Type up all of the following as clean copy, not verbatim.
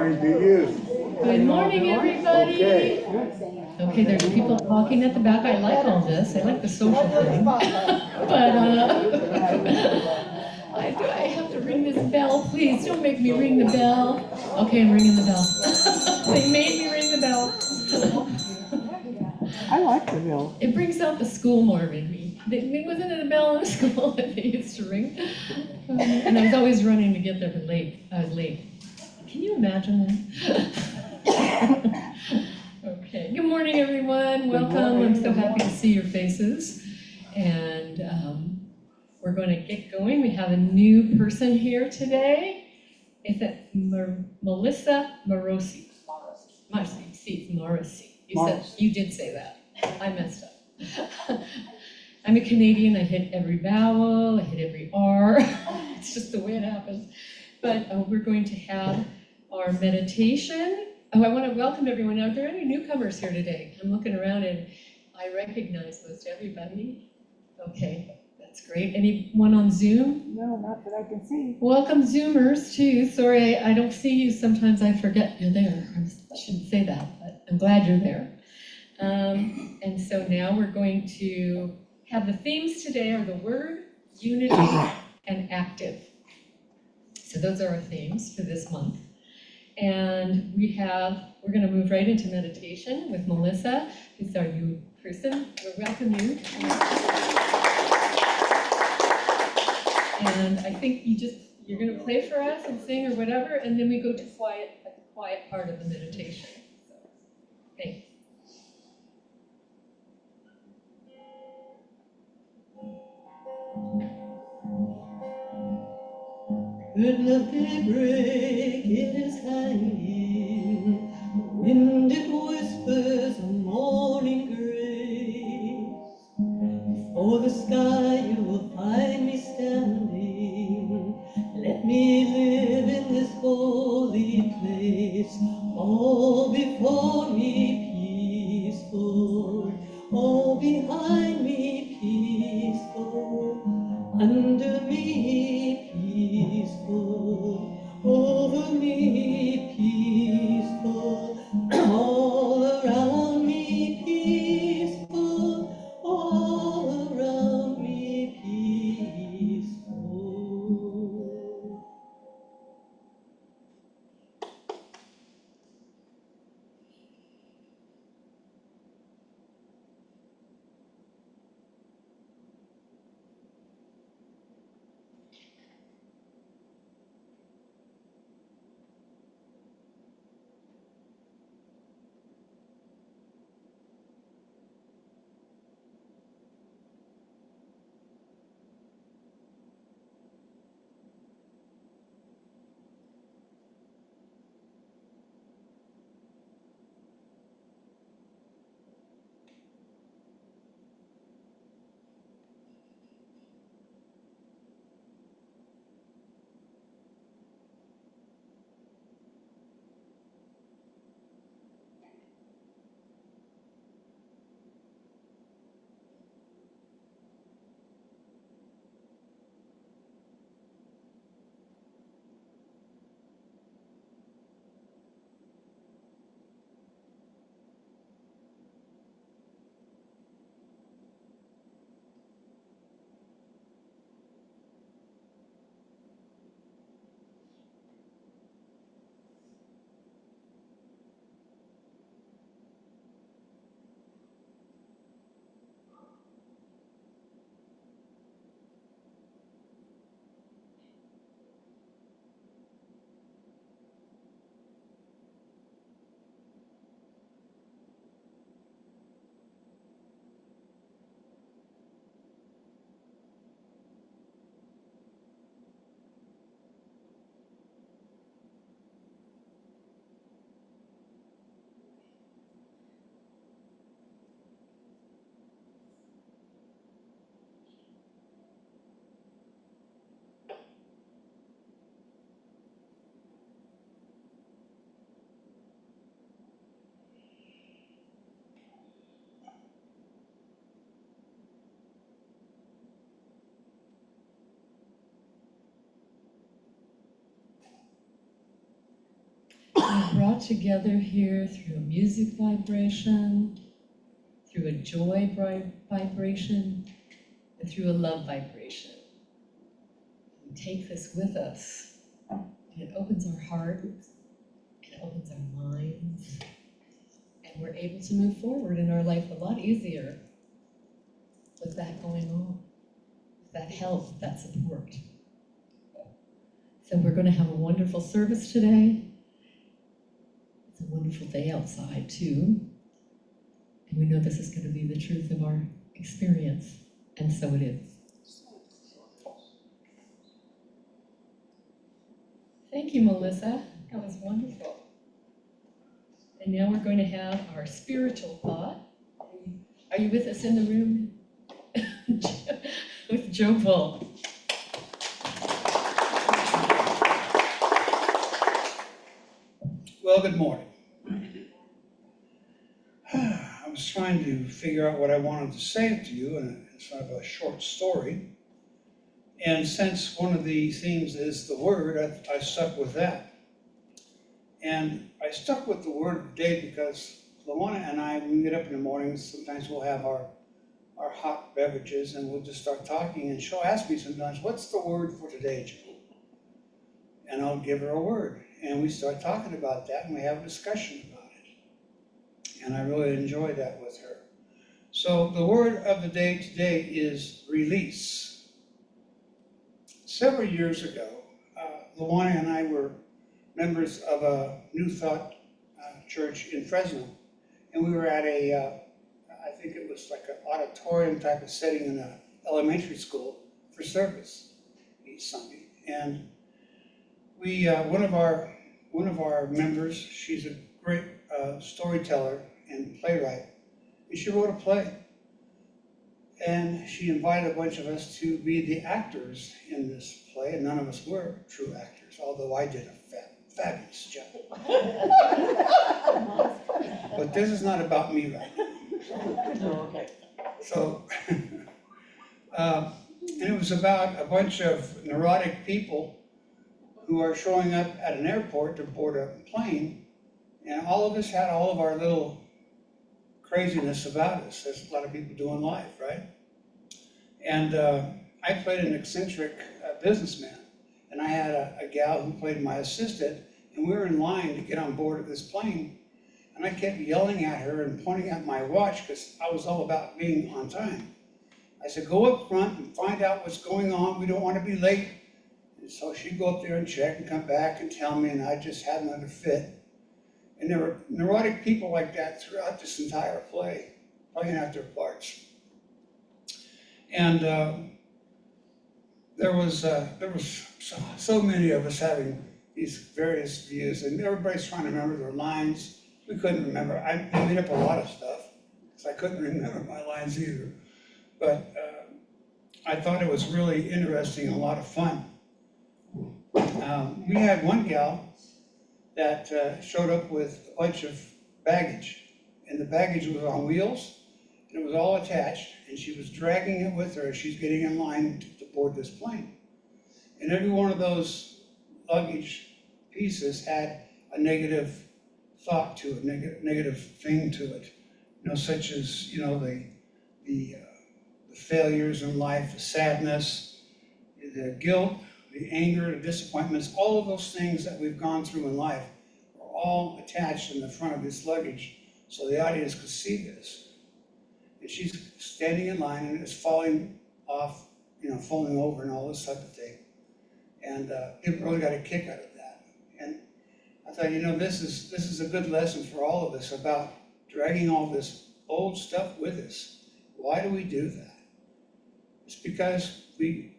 morning to you. Good morning, everybody. Okay, there's people talking at the back. I like all this. I like the social thing. But I have to ring this bell. Please don't make me ring the bell. Okay, I'm ringing the bell. They made me ring the bell. I like the bell. It brings out the school more in me. Wasn't it a bell in the school that they used to ring? And I was always running to get there late. I was late. Can you imagine that? Okay. Good morning, everyone. Welcome. I'm so happy to see your faces. And we're going to get going. We have a new person here today. Is it Melissa Marosy? Marosy. See, Marosy. You did say that. I messed up. I'm a Canadian. I hit every vowel. I hit every R. It's just the way it happens. But we're going to have our meditation. Oh, I want to welcome everyone. Are there any newcomers here today? I'm looking around and I recognize most everybody. Okay, that's great. Anyone on Zoom? No, not that I can see. Welcome Zoomers too. Sorry, I don't see you. Sometimes I forget you're there. I shouldn't say that, but I'm glad you're there. And so now we're going to have the themes today are the word, unity, and active. So those are our themes for this month. And we're going to move right into meditation with Melissa, who's our new person. We'll welcome you. And I think you're going to play for us and sing or whatever, and then we go to the quiet part of the meditation. So, thanks. Bird of daybreak, it is hanging. The wind it whispers a morning grace. Before the sky you will find me standing. Let me live in this holy place. All before me peaceful, all behind me peaceful, under me peaceful, over me peaceful, all around me peaceful, all around me peaceful. brought together here through a music vibration, through a joy vibration, and through a love vibration. We take this with us, and it opens our heart, and it opens our minds, and we're able to move forward in our life a lot easier with that going on, with that help, that support. So we're going to have a wonderful service today. It's a wonderful day outside too. And we know this is going to be the truth of our experience, and so it is. Thank you, Melissa. That was wonderful. And now we're going to have our spiritual thought. Are you with us in the room? With Joe Bull. Well, good morning. I was trying to figure out what I wanted to say to you, and it's sort of a short story. And since one of the themes is the word, I stuck with that. And I stuck with the word of the day because Luana and I, when we get up in the mornings, sometimes we'll have our hot beverages and we'll just start talking, and she'll ask me sometimes, what's the word for today, Joe? And I'll give her a word. And we start talking about that, and we have a discussion about it. And I really enjoy that with her. So the word of the day today is release. Several years ago, Luana and I were members of a New Thought church in Fresno. And we were at I think it was like an auditorium type of setting in an elementary school for service each Sunday. And we, one of our members, she's a great storyteller and playwright, and she wrote a play. And she invited a bunch of us to be the actors in this play, and none of us were true actors, although I did a fabulous job. But this is not about me right now. Oh, okay. So, and it was about a bunch of neurotic people who are showing up at an airport to board a plane, and all of us had all of our little craziness about us, as a lot of people do in life, right? And I played an eccentric businessman, and I had a gal who played my assistant, and we were in line to get on board of this plane, and I kept yelling at her and pointing at my watch because I was all about being on time. I said, go up front and find out what's going on. We don't want to be late. And so she'd go up there and check and come back and tell me, and I just had another fit. And there were neurotic people like that throughout this entire play, playing out their parts. And there was so many of us having these various views, and everybody's trying to remember their lines. We couldn't remember. I made up a lot of stuff because I couldn't remember my lines either. But I thought it was really interesting and a lot of fun. We had one gal that showed up with a bunch of baggage, and the baggage was on wheels, and it was all attached, and she was dragging it with her as she's getting in line to board this plane. And every one of those luggage pieces had a negative thought to it, negative thing to it, such as, the failures in life, the sadness, the guilt, the anger, the disappointments, all of those things that we've gone through in life are all attached in the front of this luggage so the audience could see this. And she's standing in line and it's falling off, falling over and all this type of thing. And people really got a kick out of that. And I thought, this is a good lesson for all of us about dragging all this old stuff with us. Why do we do that? It's because we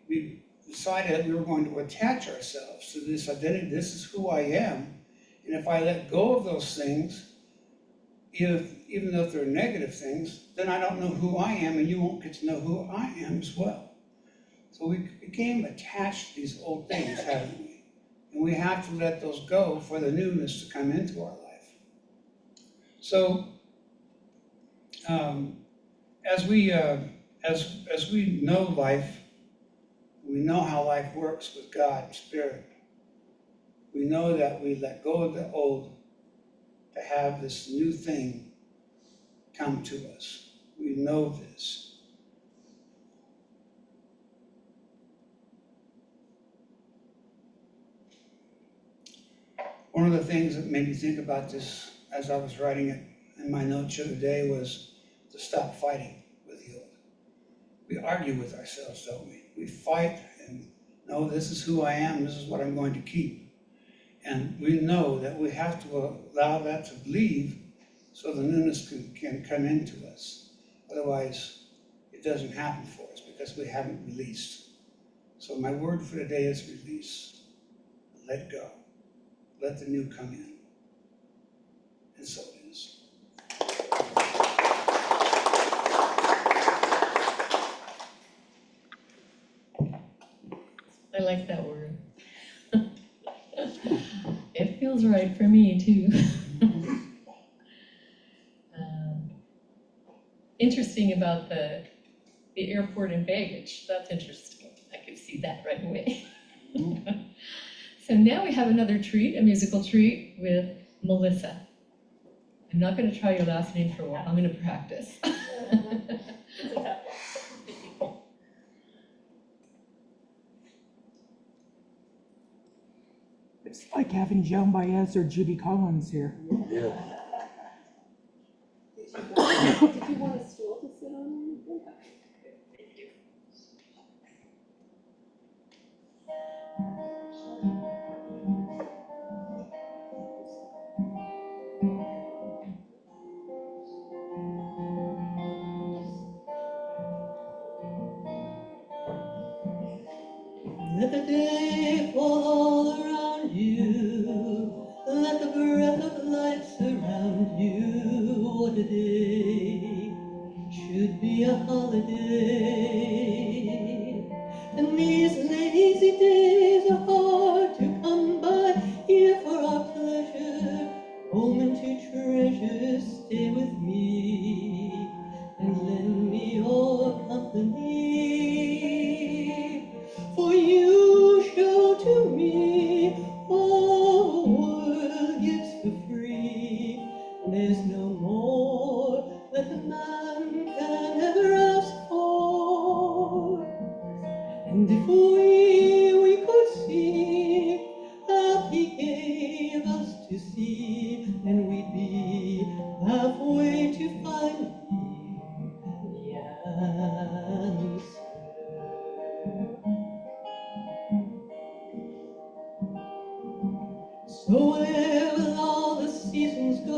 decided that we were going to attach ourselves to this identity. This is who I am. And if I let go of those things, even though they're negative things, then I don't know who I am, and you won't get to know who I am as well. So we became attached to these old things, haven't we? And we have to let those go for the newness to come into our life. So as we know life, we know how life works with God and Spirit. We know that we let go of the old to have this new thing come to us. We know this. One of the things that made me think about this as I was writing it in my notes the other day was to stop fighting with the old. We argue with ourselves, don't we? We fight and no, this is who I am, this is what I'm going to keep. And we know that we have to allow that to leave so the newness can come into us. Otherwise, it doesn't happen for us because we haven't released. So my word for today is release. Let go. Let the new come in. And so it is. I like that word. It feels right for me too. Interesting about the airport and baggage. That's interesting. I could see that right away. So now we have another treat, a musical treat with Melissa. I'm not going to try your last name for a while. I'm going to practice. It's a tough one. It's like having Joan Baez or Judy Collins here. Yeah. Did you want a stool to sit on? Thank you. Let the day fall all around you. Let the breath of life surround you. What a day should be a holiday. And these lazy days are hard to come by. Here for our pleasure, moment to treasure. Stay with me and lend me your company. For you show to me all the world gives for free. There's no more that a man can ever ask for. And if we could see how he gave us to see, then we'd be halfway to finding the answer. So where will all the seasons go?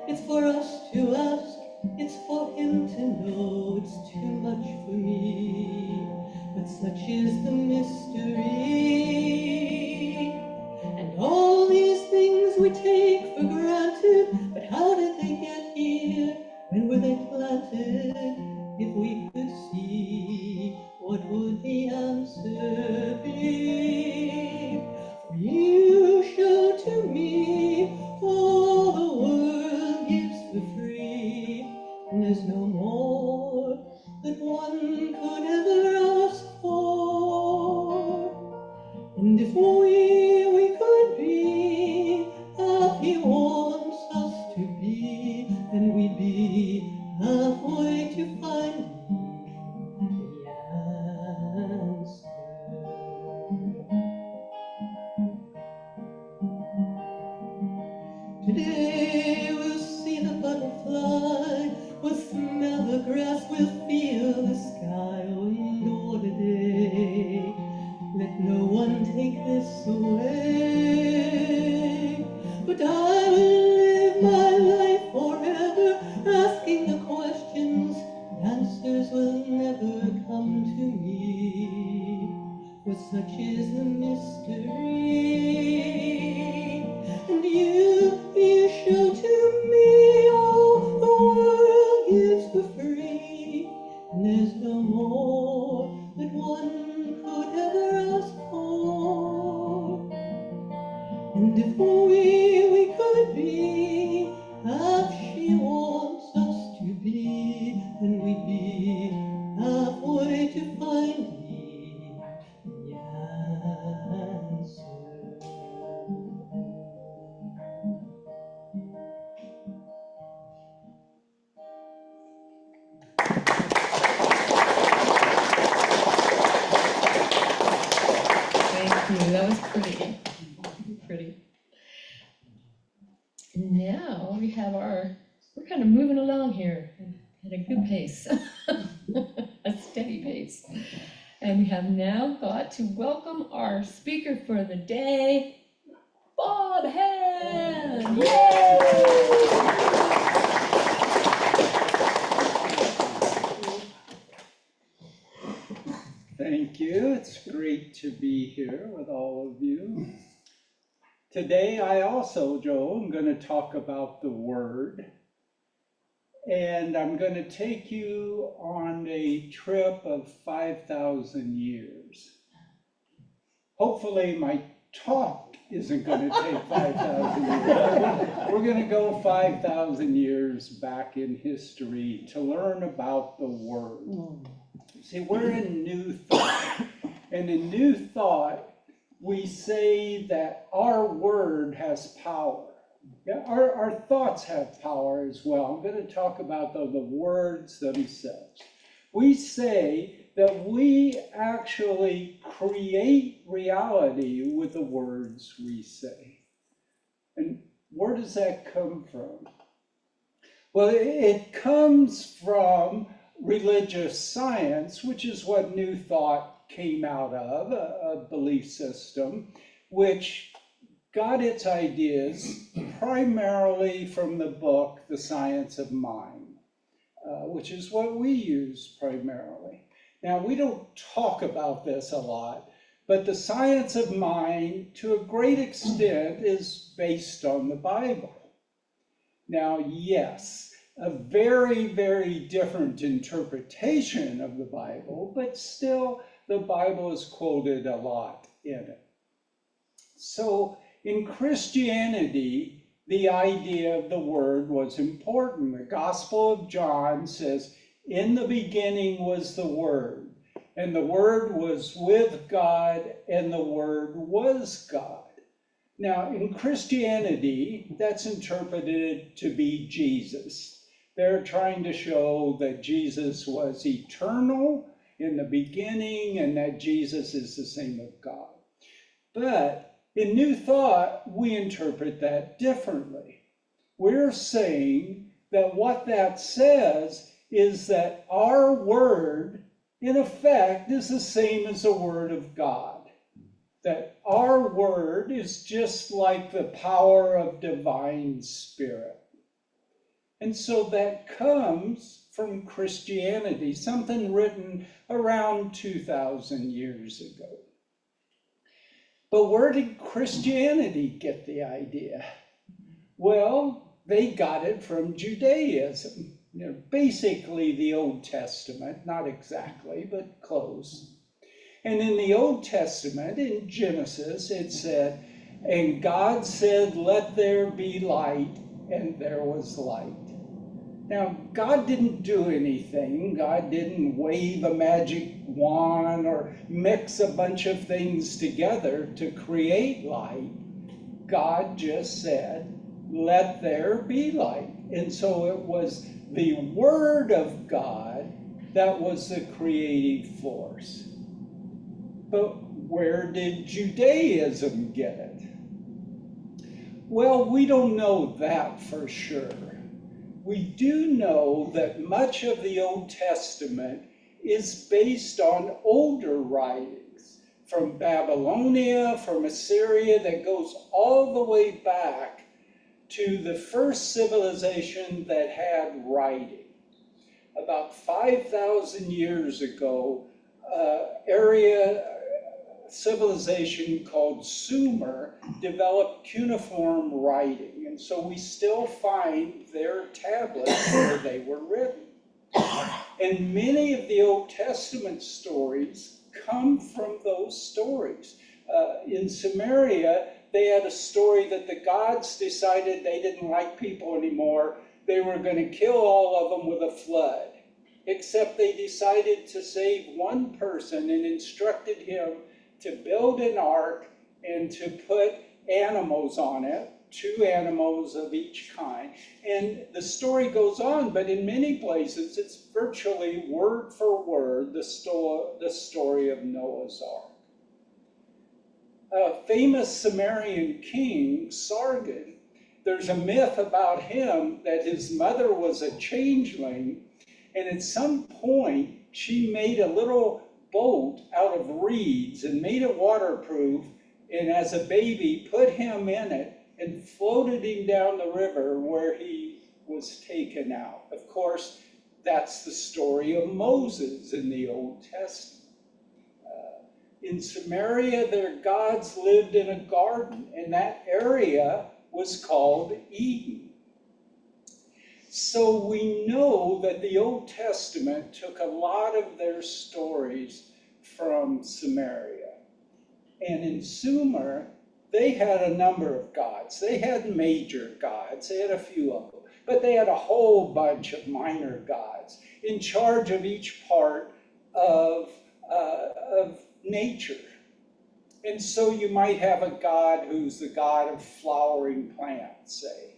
It's for us to ask, it's for him to know. It's too much for me, but such is the mystery. And all these things we take for granted, but how did they get here? When were they planted? If we could see, what would the answer be? For you show to me all the world gives for free, and there's no more that one could ever ask for. And if we could be how he wants us to be, then we'd be halfway to finding the answer. Today we'll see the butterfly, we'll smell the grass, we'll feel the sky. And what a day! Let no one take this away. But I will live my life forever, asking the questions. Answers will never come to me, for such is the mystery. And you show to me all the world gives for free, and there's no more that one could ever ask for. now we have we're kind of moving along here at a good pace, a steady pace. And we have now got to welcome our speaker for the day, Bob Hand. Yay! Thank you. It's great to be here with all of you. Today, I also, Joe, am going to talk about the Word. And I'm going to take you on a trip of 5,000 years. Hopefully, my talk isn't going to take 5,000 years. We're going to go 5,000 years back in history to learn about the Word. See, we're in New Thought, and in New Thought, we say that our word has power. Yeah, our thoughts have power as well. I'm going to talk about the words themselves. We say that we actually create reality with the words we say. And where does that come from? Well, it comes from religious science, which is what New Thought came out of, a belief system, which got its ideas primarily from the book, The Science of Mind, which is what we use primarily. Now, we don't talk about this a lot, but the science of mind, to a great extent, is based on the Bible. Now, yes, a very, very different interpretation of the Bible, but still the Bible is quoted a lot in it. So in Christianity, the idea of the Word was important. The Gospel of John says, "In the beginning was the Word, and the Word was with God, and the Word was God." Now, in Christianity, that's interpreted to be Jesus. They're trying to show that Jesus was eternal in the beginning and that Jesus is the same of God. But in New Thought, we interpret that differently. We're saying that what that says is that our word, in effect, is the same as the word of God. That our word is just like the power of divine spirit. And so that comes from Christianity, something written around 2,000 years ago. But where did Christianity get the idea? Well, they got it from Judaism. Basically the Old Testament, not exactly, but close. And in the Old Testament, in Genesis, it said, "And God said, let there be light, and there was light." Now, God didn't do anything. God didn't wave a magic wand or mix a bunch of things together to create light. God just said, let there be light. And so it was the Word of God that was the creative force. But where did Judaism get it? Well, we don't know that for sure. We do know that much of the Old Testament is based on older writings from Babylonia, from Assyria, that goes all the way back to the first civilization that had writing. About 5,000 years ago, civilization called Sumer developed cuneiform writing, and so we still find their tablets where they were written. And many of the Old Testament stories come from those stories. In Samaria, they had a story that the gods decided they didn't like people anymore. They were going to kill all of them with a flood, except they decided to save one person and instructed him to build an ark and to put animals on it, 2 animals of each kind. And the story goes on, but in many places it's virtually word for word the story of Noah's Ark. A famous Sumerian king, Sargon, there's a myth about him that his mother was a changeling, and at some point she made a little boat out of reeds and made it waterproof, and as a baby put him in it and floated him down the river where he was taken out. Of course, that's the story of Moses in the Old Testament. In Samaria, their gods lived in a garden, and that area was called Eden. So we know that the Old Testament took a lot of their stories from Samaria. And in Sumer, they had a number of gods. They had major gods. They had a few of them. But they had a whole bunch of minor gods in charge of each part of nature. And so you might have a god who's the god of flowering plants, say.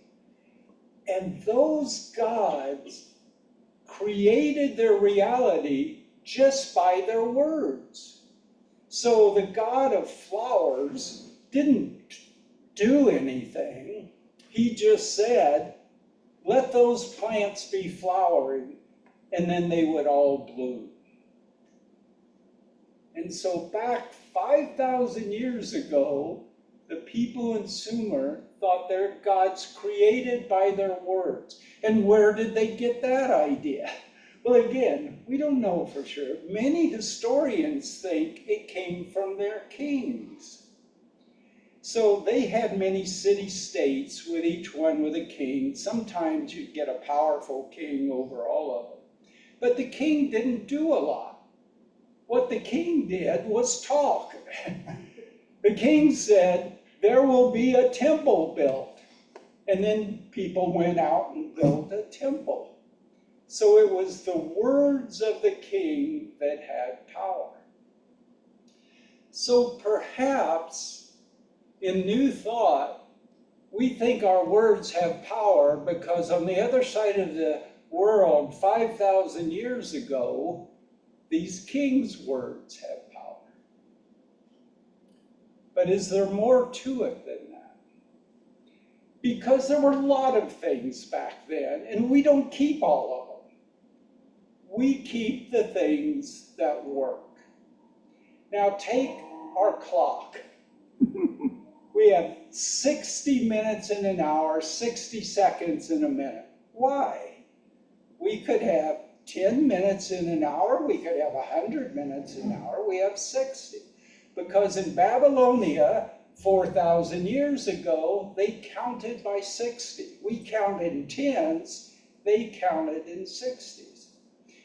And those gods created their reality just by their words. So the god of flowers didn't do anything. He just said, let those plants be flowering, and then they would all bloom. And so back 5,000 years ago, the people in Sumer thought their gods created by their words. And where did they get that idea? Well, again, we don't know for sure. Many historians think it came from their kings. So they had many city-states, with each one with a king. Sometimes you'd get a powerful king over all of them. But the king didn't do a lot. What the king did was talk. The king said, there will be a temple built. And then people went out and built a temple. So it was the words of the king that had power. So perhaps in New Thought, we think our words have power because on the other side of the world, 5,000 years ago, these kings' words have power. But is there more to it than that? Because there were a lot of things back then, and we don't keep all of them. We keep the things that work. Now take our clock. We have 60 minutes in an hour, 60 seconds in a minute. Why? We could have 10 minutes in an hour, we could have 100 minutes in an hour, we have 60. Because in Babylonia, 4,000 years ago, they counted by 60. We count in tens, they counted in 60s.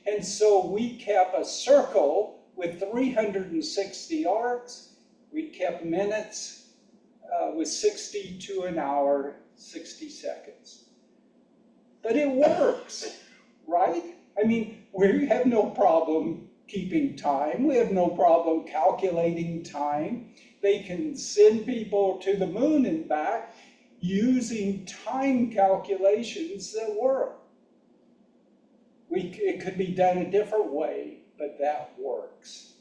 And so we kept a circle with 360 arcs, we kept minutes with 60 to an hour, 60 seconds. But it works, right? I mean, we have no problem keeping time. We have no problem calculating time. They can send people to the moon and back using time calculations that work. It could be done a different way, but that works.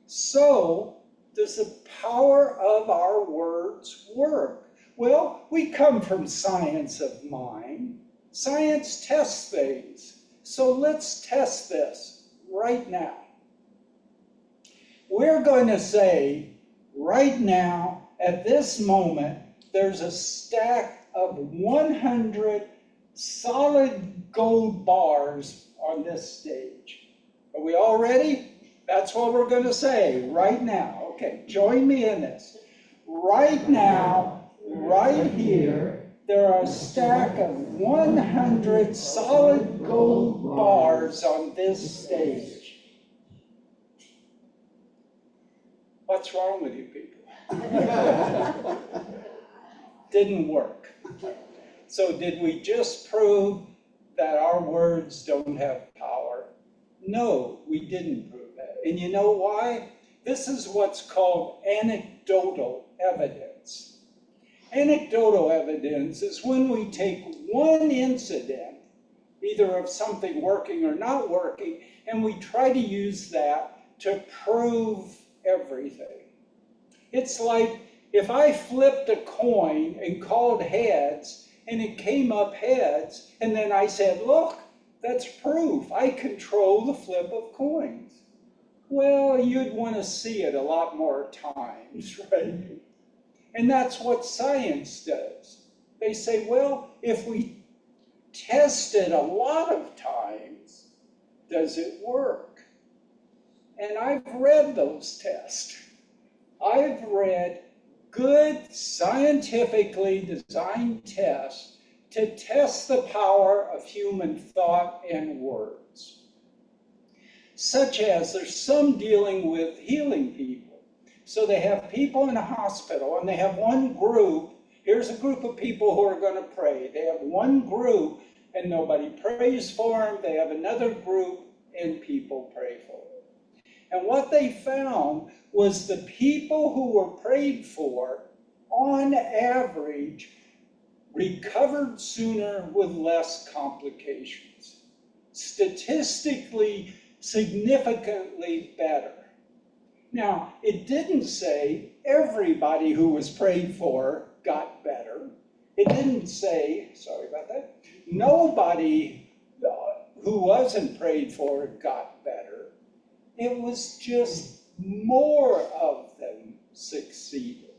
So, does the power of our words work? Well, we come from science of mind. Science tests things. So let's test this right now. We're going to say right now, at this moment, there's a stack of 100 solid gold bars on this stage. Are we all ready? That's what we're going to say right now. Okay, join me in this. Right now, right here, there are a stack of 100 solid gold bars on this stage. What's wrong with you people? Didn't work. So did we just prove that our words don't have power? No, we didn't prove that. And you know why? This is what's called anecdotal evidence. Anecdotal evidence is when we take one incident, either of something working or not working, and we try to use that to prove everything. It's like if I flipped a coin and called heads, and it came up heads. And then I said, look, that's proof. I control the flip of coins. Well, you'd want to see it a lot more times, right? And that's what science does. They say, well, if we test it a lot of times, does it work? And I've read those tests. I've read good scientifically designed tests to test the power of human thought and words. Such as there's some dealing with healing people. So they have people in a hospital and they have one group. Here's a group of people who are going to pray. They have one group and nobody prays for them. They have another group and people pray for them. And what they found was the people who were prayed for, on average, recovered sooner with less complications. Statistically, significantly better. Now, it didn't say everybody who was prayed for got better. It didn't say, sorry about that, nobody who wasn't prayed for got better. It was just more of them succeeded.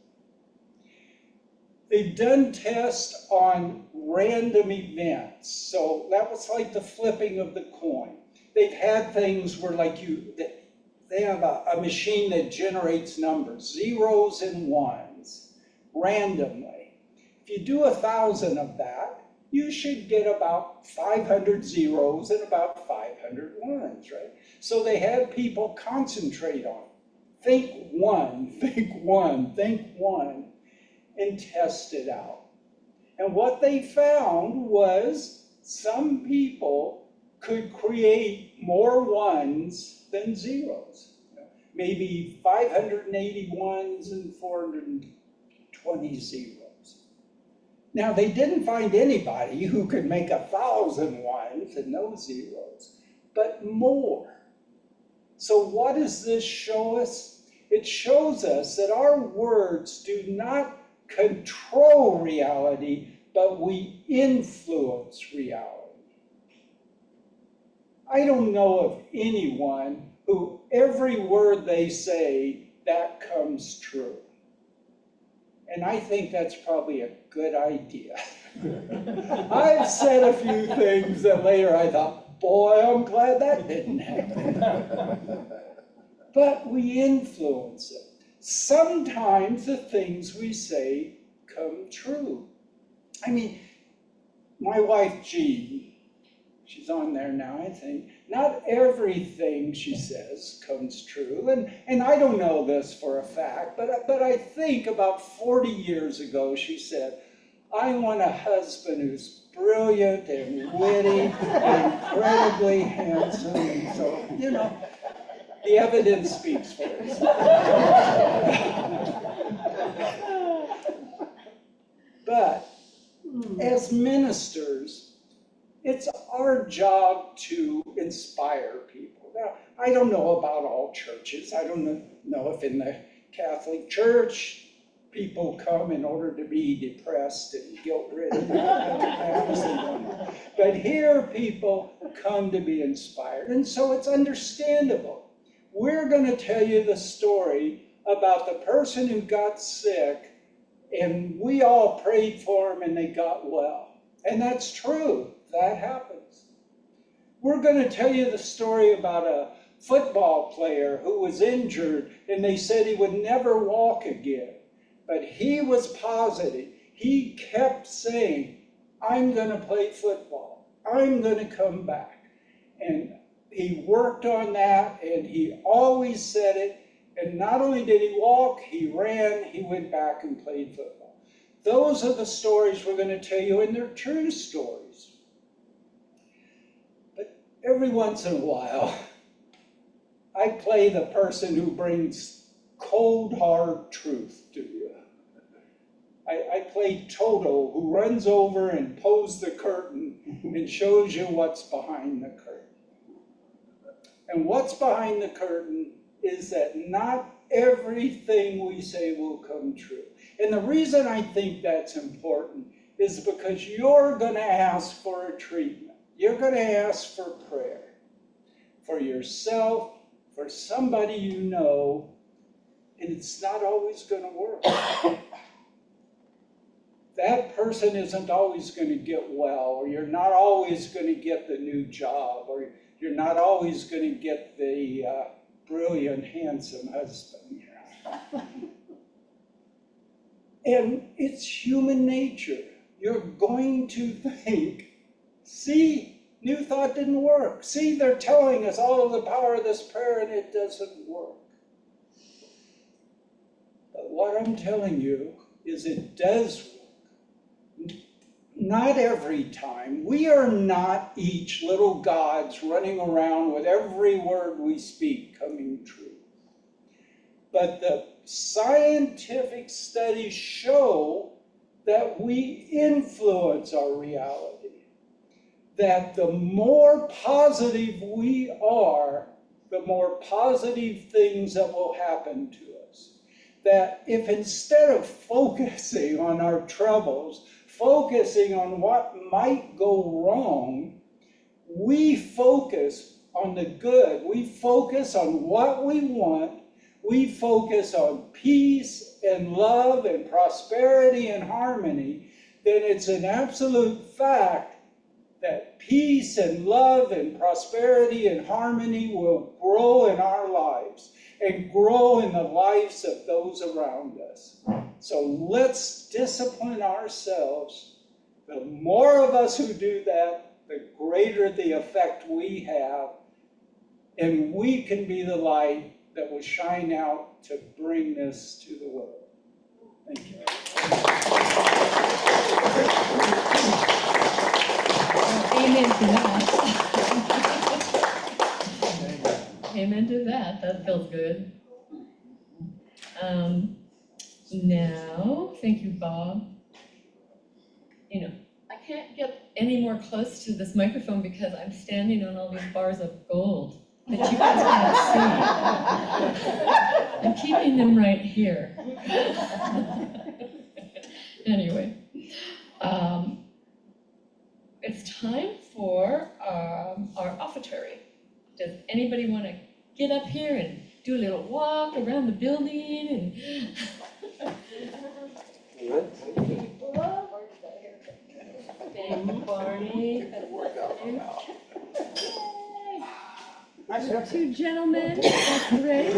They've done tests on random events. So that was like the flipping of the coin. They've had things where they have a machine that generates numbers, zeros and ones, randomly. If you do 1,000 of that, you should get about 500 zeros and about 500 ones, right? So they had people concentrate on it. Think one, think one, think one, and test it out. And what they found was some people could create more ones than zeros. Maybe 580 ones and 420 zeros. Now, they didn't find anybody who could make 1,000 ones and no zeros, but more. So what does this show us? It shows us that our words do not control reality, but we influence reality. I don't know of anyone who every word they say, that comes true. And I think that's probably a good idea. I've said a few things that later I thought, boy, I'm glad that didn't happen. But we influence it. Sometimes the things we say come true. I mean, my wife, Jean, she's on there now, I think. Not everything she says comes true. And I don't know this for a fact, but I think about 40 years ago, she said, I want a husband who's brilliant and witty and incredibly handsome. And so, you know, the evidence speaks for itself. But as ministers, it's our job to inspire people. Now, I don't know about all churches. I don't know if in the Catholic Church people come in order to be depressed and guilt-ridden. But here people come to be inspired. And so it's understandable. We're going to tell you the story about the person who got sick, and we all prayed for him and they got well. And that's true. That happens. We're going to tell you the story about a football player who was injured and they said he would never walk again. But he was positive. He kept saying, I'm going to play football. I'm going to come back. And he worked on that and he always said it. And not only did he walk, he ran, he went back and played football. Those are the stories we're going to tell you, and they're true stories. But every once in a while, I play the person who brings cold, hard truth to you. I play Toto, who runs over and pulls the curtain and shows you what's behind the curtain. And what's behind the curtain is that not everything we say will come true. And the reason I think that's important is because you're going to ask for a treatment. You're going to ask for prayer for yourself, for somebody you know, and it's not always going to work. That person isn't always going to get well, or you're not always going to get the new job, or you're not always going to get the brilliant, handsome husband. And it's human nature. You're going to think, see, new thought didn't work. See, they're telling us all of the power of this prayer and it doesn't work. But what I'm telling you is it does work. Not every time. We are not each little gods running around with every word we speak coming true. But the scientific studies show that we influence our reality. That the more positive we are, the more positive things that will happen to us. That if instead of focusing on our troubles, focusing on what might go wrong, we focus on the good, we focus on what we want, we focus on peace and love and prosperity and harmony, then it's an absolute fact that peace and love and prosperity and harmony will grow in our lives and grow in the lives of those around us. So let's discipline ourselves. The more of us who do that, the greater the effect we have, and we can be the light that will shine out to bring this to the world. Thank you. Amen to that. Amen to that. That feels good. Now, thank you, Bob. You know, I can't get any more close to this microphone because I'm standing on all these bars of gold that you guys can't see. I'm keeping them right here. Anyway, it's time for our offertory. Does anybody want to get up here and do a little walk around the building and thank you, Barney. Two gentlemen, that's great.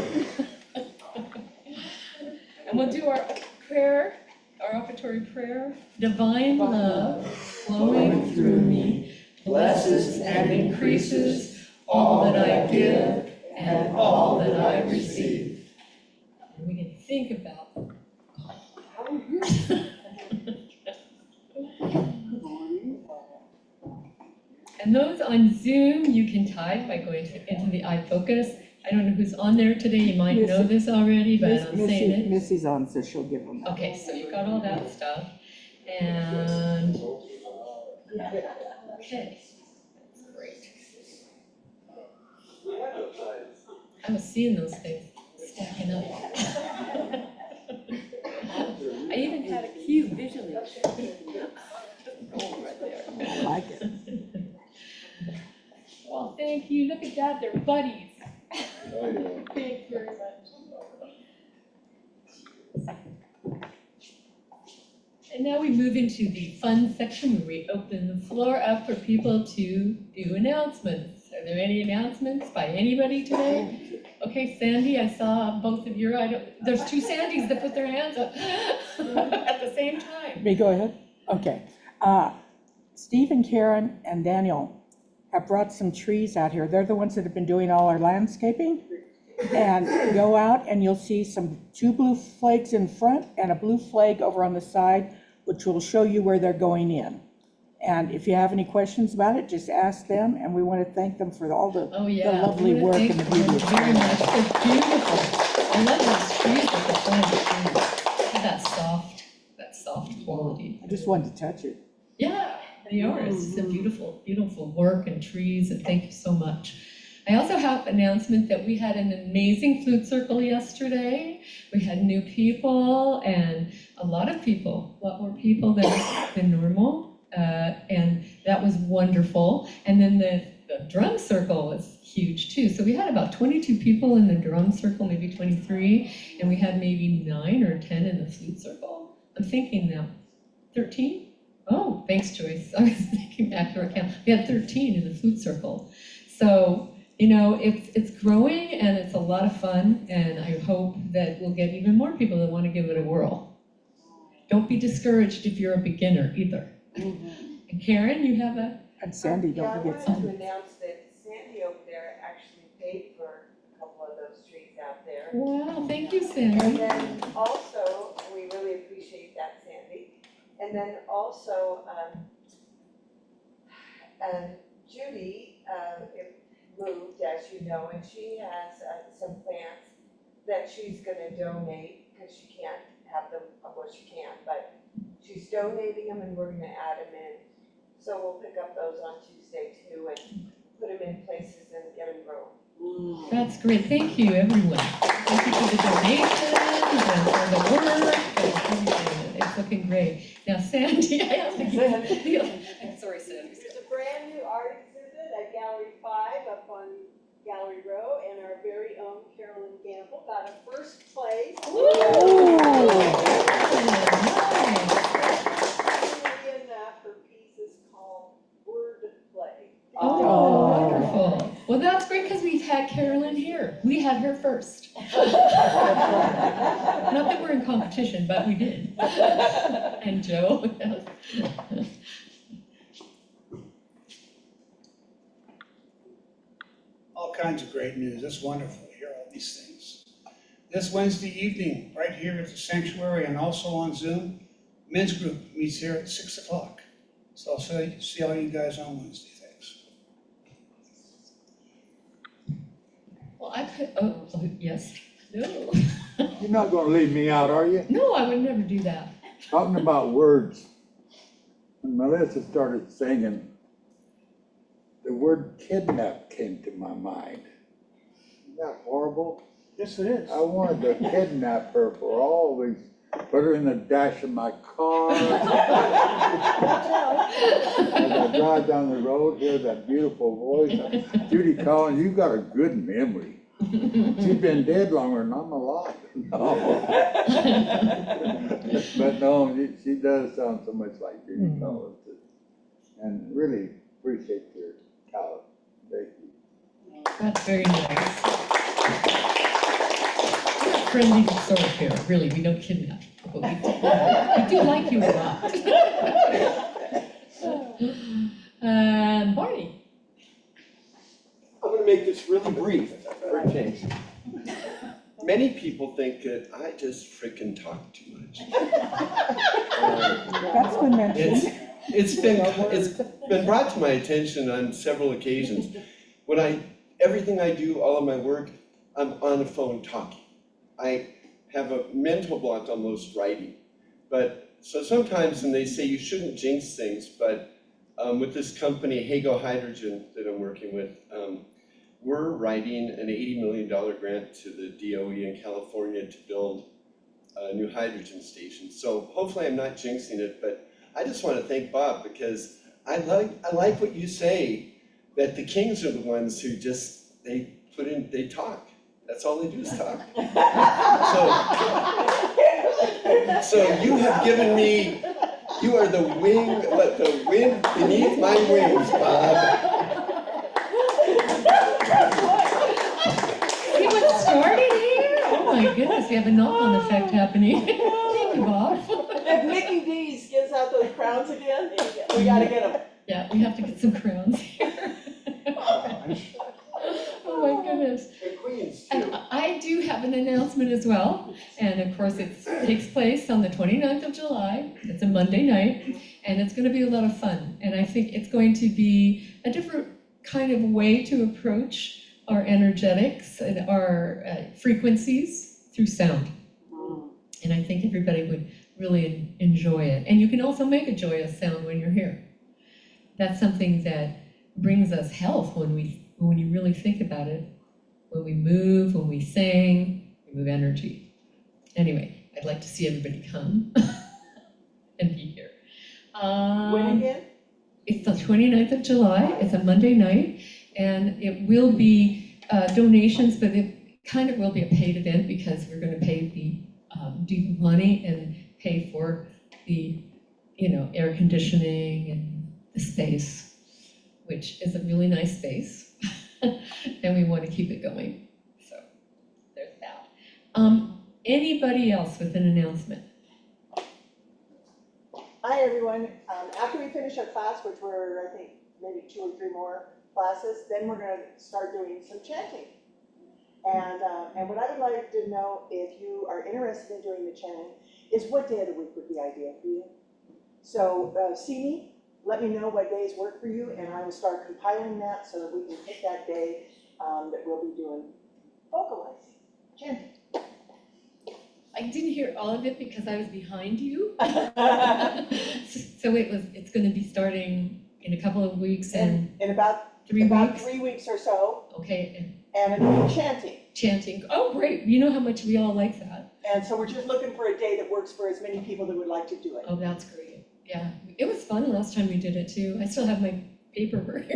And we'll do our prayer, our offertory prayer. Divine love flowing through me blesses and increases all that I give and all that I receive. And we can think about And those on Zoom, you can type by going into the iFocus. I don't know who's on there today. You might know this already, but I'm saying it. Missy's on, so she'll give them. Okay, so you got all that stuff. And okay, that's great. I was seeing those things stacking up. I even had a cube visually. Oh, right there. I like it. Well, thank you. Look at that. They're buddies. Thank you very much. And now we move into the fun section where we open the floor up for people to do announcements. Are there any announcements by anybody today? Okay, Sandy, I saw both of your, there's two Sandys that put their hands up at the same time. May I go ahead? Okay. Steve and Karen and Daniel have brought some trees out here. They're the ones that have been doing all our landscaping. And go out and you'll see two blue flags in front and a blue flag over on the side, which will show you where they're going in. And if you have any questions about it, just ask them. And we want to thank them for all the lovely work and the beauty. Very much. They're beautiful. I love those trees with the front of the trees. That soft quality. I just wanted to touch it. Yeah, they are. It's a beautiful, beautiful work and trees, and thank you so much. I also have an announcement that we had an amazing flute circle yesterday. We had new people and a lot more people than normal. And that was wonderful. And then the drum circle was huge too. So we had about 22 people in the drum circle, maybe 23, and we had maybe 9 or 10 in the flute circle. I'm thinking now, 13? Oh, thanks, Joyce. I was thinking back to our count. We had 13 in the flute circle. So, it's growing and it's a lot of fun, and I hope that we'll get even more people that want to give it a whirl. Don't be discouraged if you're a beginner either. And Karen, you have a... And Sandy, don't forget Yeah, I wanted Sandy. to announce that Sandy over there actually paid for a couple of those trees out there. Wow, thank you, And Sandy. then also, we really appreciate that, Sandy. And then also, Judy moved, as you know, and she has some plants that she's gonna donate, because she can't have them, well, she can, but she's donating them and we're gonna add them in. So we'll pick up those on Tuesday too and put them in places and get them grown. That's great. Thank you, everyone. Thank you for the donations and for the work and everything. It's looking great. Now, Sandy, I have to give you... I'm sorry, Sandy. There's a brand new art exhibit at Gallery 5 up on Gallery Row, and our very own Carolyn Gamble got a first place. Her piece is called Word Play. Oh, wonderful. Well, that's great because we've had Carolyn here. We had her first. Not that we're in competition, but we did. And Joe. All kinds of great news. It's wonderful to hear all these things. This Wednesday evening, right here at the sanctuary and also on Zoom, men's group meets here at 6 o'clock. So I'll see all you guys on Wednesday. Thanks. Well, I could, oh, yes. No. You're not gonna leave me out, are you? No, I would never do that. Talking about words, when Melissa started singing, the word kidnap came to my mind. Isn't that horrible? Yes, it is. I wanted to kidnap her for always, put her in the dash of my car. As I drive down the road, hear that beautiful voice. Judy Collins, you've got a good memory. She's been dead longer than I'm alive. No. But no, she does sound so much like Judy Collins. And really appreciate your talent. Thank you. That's very nice. We're a friendly sort here, really. We don't kidnap people, but we do like you a lot. Barney. I'm going to make this really brief for a change. Many people think that I just frickin' talk too much. That's been mentioned. It's been brought to my attention on several occasions. Everything I do, all of my work, I'm on the phone talking. I have a mental block almost writing. But so sometimes, and they say you shouldn't jinx things, but with this company, Hago Hydrogen, that I'm working with, we're writing an $80 million grant to the DOE in California to build a new hydrogen station. So hopefully I'm not jinxing it, but I just want to thank Bob because I like what you say, that the kings are the ones who just, they talk. That's all they do is talk. So you have given me, you are the wind beneath my wings, Bob. See what started here? Oh my goodness, we have a knock-on effect happening. Thank you, Bob. If Mickey D's gives out those crowns again, we gotta get them. Yeah, we have to get some crowns here. Oh my goodness. And queens And too. I do have an announcement as well, and of course it takes place on the 29th of July. It's a Monday night, and it's going to be a lot of fun. And I think it's going to be a different kind of way to approach our energetics and our frequencies through sound. And I think everybody would really enjoy it. And you can also make a joyous sound when you're here. That's something that brings us health when But when you really think about it, when we move, when we sing, we move energy. Anyway, I'd like to see everybody come and be here. When again? It's the 29th of July, it's a Monday night, and it will be donations, but it kind of will be a paid event because we're gonna pay the money and pay for the, air conditioning and the space, which is a really nice space, and we want to keep it going. So there's that. Anybody else with an announcement? Hi, everyone. After we finish our class, which we're, I think, maybe 2 or 3 more classes, then we're going to start doing some chanting. And what I would like to know, if you are interested in doing the chanting, is what day of the week would be ideal for you. So see me, let me know what days work for you, and I will start compiling that so that we can pick that day that we'll be doing vocalizing, chanting. I didn't hear all of it because I was behind you. So it's going to be starting in a couple of weeks and in about 3 weeks. 3 weeks or so. Okay. And it'll be chanting. Chanting. Oh, great. You know how much we all like that. And so we're just looking for a day that works for as many people that would like to do it. Oh, that's great. Yeah. It was fun last time we did it too. I still have my paperwork.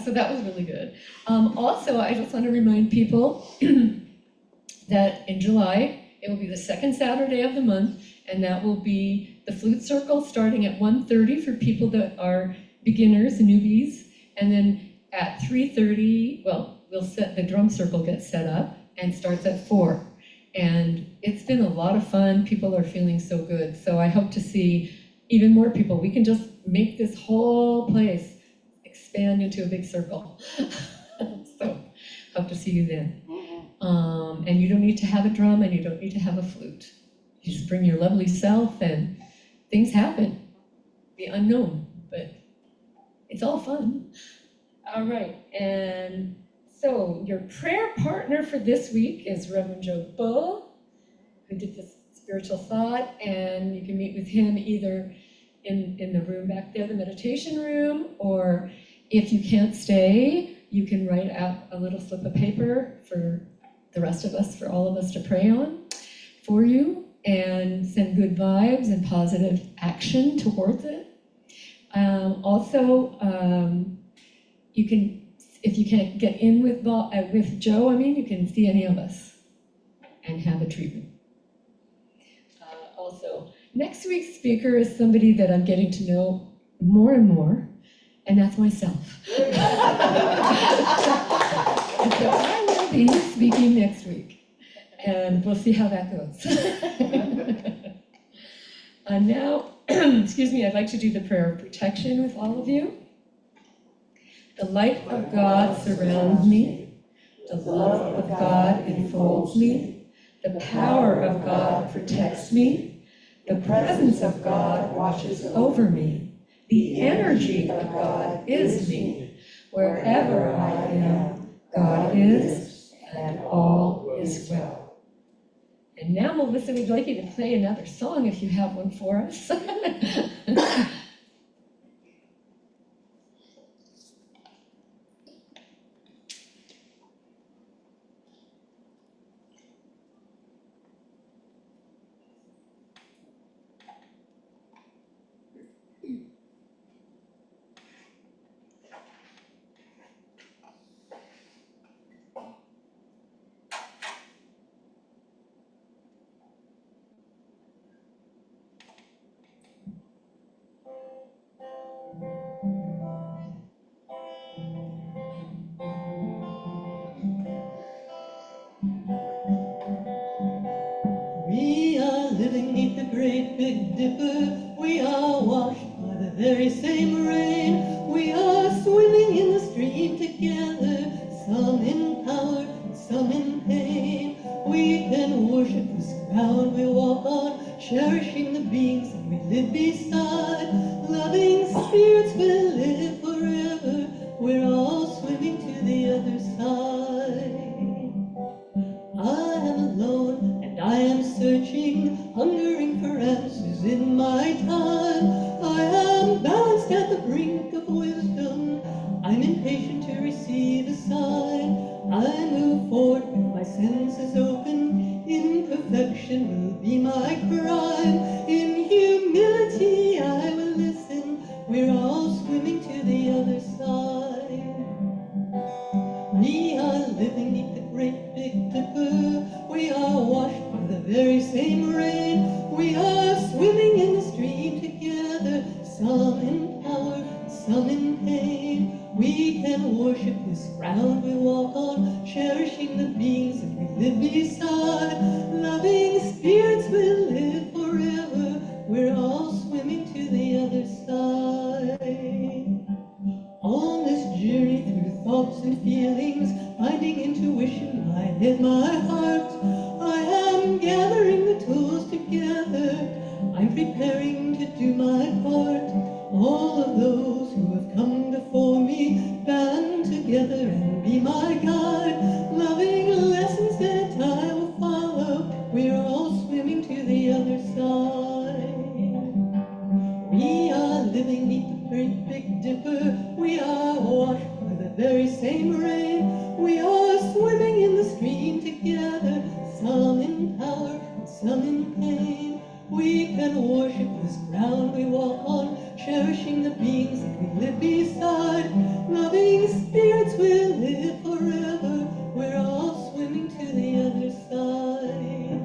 So that was really good. Also, I just want to remind people that in July, it will be the second Saturday of the month, and that will be the flute circle starting at 1:30 for people that are beginners, newbies, and then at 3:30, the drum circle gets set up and starts at 4. And it's been a lot of fun. People are feeling so good. So I hope to see even more people. We can just make this whole place expand into a big circle. So hope to see you then. And you don't need to have a drum and you don't need to have a flute. You just bring your lovely self and things happen. The unknown, but it's all fun. All right, and so your prayer partner for this week is Reverend Joe Bull, who did this spiritual thought, and you can meet with him either in the room back there, the meditation room, or if you can't stay, you can write out a little slip of paper for the rest of us, for all of us to pray on for you and send good vibes and positive action towards it. You can, if you can't get in with Joe, you can see any of us and have a treatment. Also, next week's speaker is somebody that I'm getting to know more and more, and that's myself. And so I will be speaking next week, and we'll see how that goes. Now, excuse me, I'd like to do the prayer of protection with all of you. The light of God surrounds me. The love of God enfolds me. The power of God protects me. The presence of God watches over me. The energy of God is me. Wherever I am, God is, and all is well. And now, Melissa, we'd like you to play another song if you have one for us. We are living neath the great Big Dipper. We are washed by the very same rain. We are swimming in the stream together, some in power, some in pain. We can worship this ground we walk on, cherishing the beings that we live beside. Loving spirits will live forever. We're all swimming to the other side. I am alone and I am searching, hungering for answers in my time. I am balanced at the brink of wisdom. I'm impatient to receive leave aside. I move forward with my senses open. Imperfection will be my crime. In humility I will listen. We're all swimming to the other side. We are living neath the great big dipper. We are washed by the very same rain. We are swimming in the stream together, some in power, some in pain. We can worship this ground we walk on, cherishing the beings that we live beside. Loving spirits will live forever. We're all swimming to the other side. On this journey through thoughts and feelings, finding intuition, my head, my heart, I am gathering the tools together. I'm preparing to do my part. All of those who have come before me band together and be my guide. Loving lessons that I will follow. We're all swimming to the other side. We are living neath the great big dipper. We are washed by the very same rain. We are swimming in the stream together, some in power and some in pain. We can worship this ground we walk on, cherishing the beings that we live beside. Loving spirits will live forever. We're all swimming to the other side.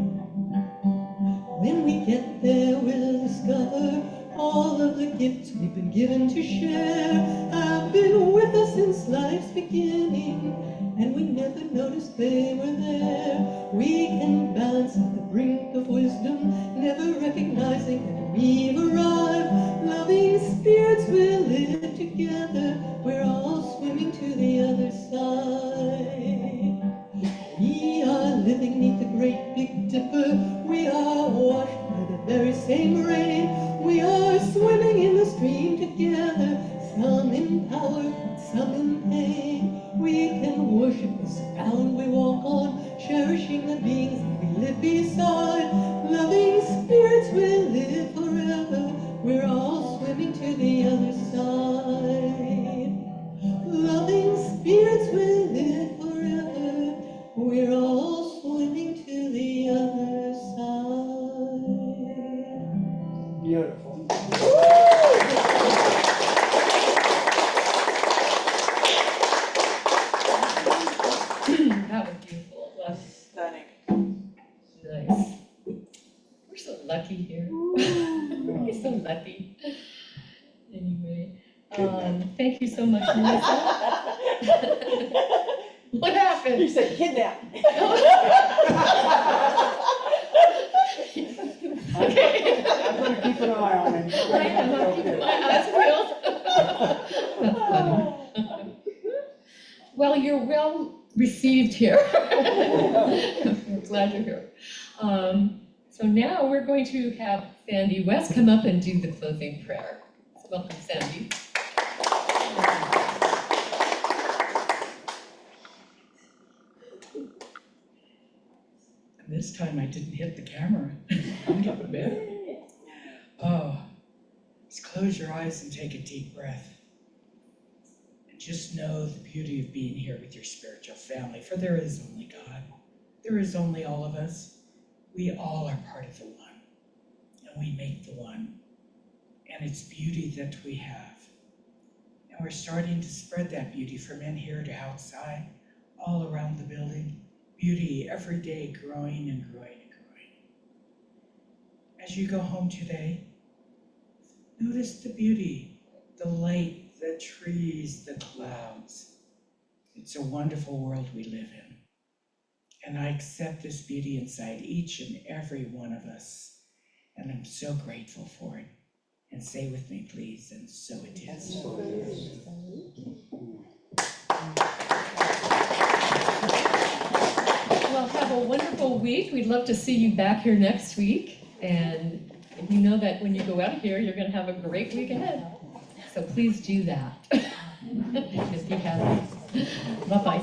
When we get there, we'll discover all of the gifts we've been given to share have been with us since life's beginning, and we never noticed they were there. We can balance at the brink of wisdom, never recognizing that we've arrived. Loving spirits will live together. We're all swimming to the other side. We are living neath the great big dipper. We are washed by the very same rain. We are swimming in the stream together, some in power, some in pain. We can worship this ground we walk on, cherishing the beings that we live beside. Loving spirits will live forever. We're all swimming to the other side. Loving spirits will live forever. We're all swimming to the other side. Beautiful. That was beautiful. It was Stunning. nice. We're so lucky here. We're so lucky. Anyway, thank you so much, Melissa. What happened? You said kidnap. Okay. I'm gonna keep an eye on him. I am, I'm keeping my eyes peeled. That's funny. Well, you're well received here. We're glad you're here. So now we're going to have Sandy West come up and do the closing prayer. So welcome, Sandy. This time I didn't hit the camera. I'm getting better. Oh, just close your eyes and take a deep breath. And just know the beauty of being here with your spiritual family, for there is only God. There is only all of us. We all are part of the one, and we make the one. And it's beauty that we have. And we're starting to spread that beauty from in here to outside, all around the building. Beauty every day growing and growing and growing. As you go home today, notice the beauty, the light, the trees, the clouds. It's a wonderful world we live in. And I accept this beauty inside each and every one of us. And I'm so grateful for it. And say with me, please, and so it is. Well, have a wonderful week. We'd love to see you back here next week. And you know that when you go out of here, you're going to have a great week ahead. So please do that. If you haven't. Bye-bye.